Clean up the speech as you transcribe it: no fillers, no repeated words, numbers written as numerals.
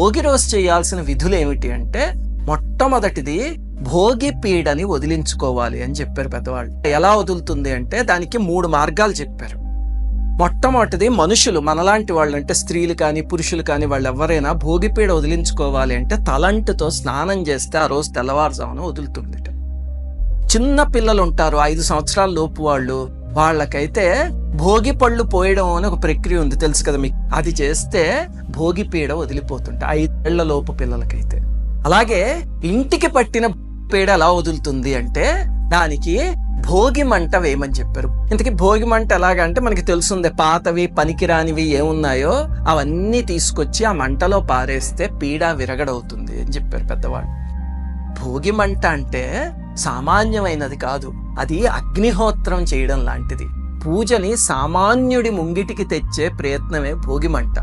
భోగి రోజు చేయాల్సిన విధులు ఏమిటి అంటే, మొట్టమొదటిది భోగి పీడని వదిలించుకోవాలి అని చెప్పారు పెద్దవాళ్ళు. ఎలా వదులుతుంది అంటే దానికి 3 మార్గాలు చెప్పారు. మొట్టమొదటిది మనుషులు, మనలాంటి వాళ్ళు, అంటే స్త్రీలు కానీ పురుషులు కానీ వాళ్ళు ఎవరైనా భోగిపీడ వదిలించుకోవాలి అంటే తలంటుతో స్నానం చేస్తే ఆ రోజు తెల్లవారుజామున వదులుతుంది. చిన్న పిల్లలు ఉంటారు 5 సంవత్సరాల లోపు వాళ్ళకైతే భోగి పళ్ళు పోయడం అని ఒక ప్రక్రియ ఉంది, తెలుసు కదా మీకు. అది చేస్తే భోగి పీడ వదిలిపోతుంటాయి 5 ఏళ్ల లోపు పిల్లలకైతే. అలాగే ఇంటికి పట్టిన పీడ ఎలా వదులుతుంది అంటే దానికి భోగి మంట వేయమని చెప్పారు. ఇంతకీ భోగి మంట ఎలాగంటే మనకి తెలుసుందే, పాతవి పనికిరానివి ఏమున్నాయో అవన్నీ తీసుకొచ్చి ఆ మంటలో పారేస్తే పీడ విరగడవుతుంది అని చెప్పారు పెద్దవాళ్ళు. భోగి మంట అంటే సామాన్యమైనది కాదు, అది అగ్నిహోత్రం చేయడం లాంటిది. పూజని సామాన్యుడి ముంగిటికి తెచ్చే ప్రయత్నమే భోగి మంట.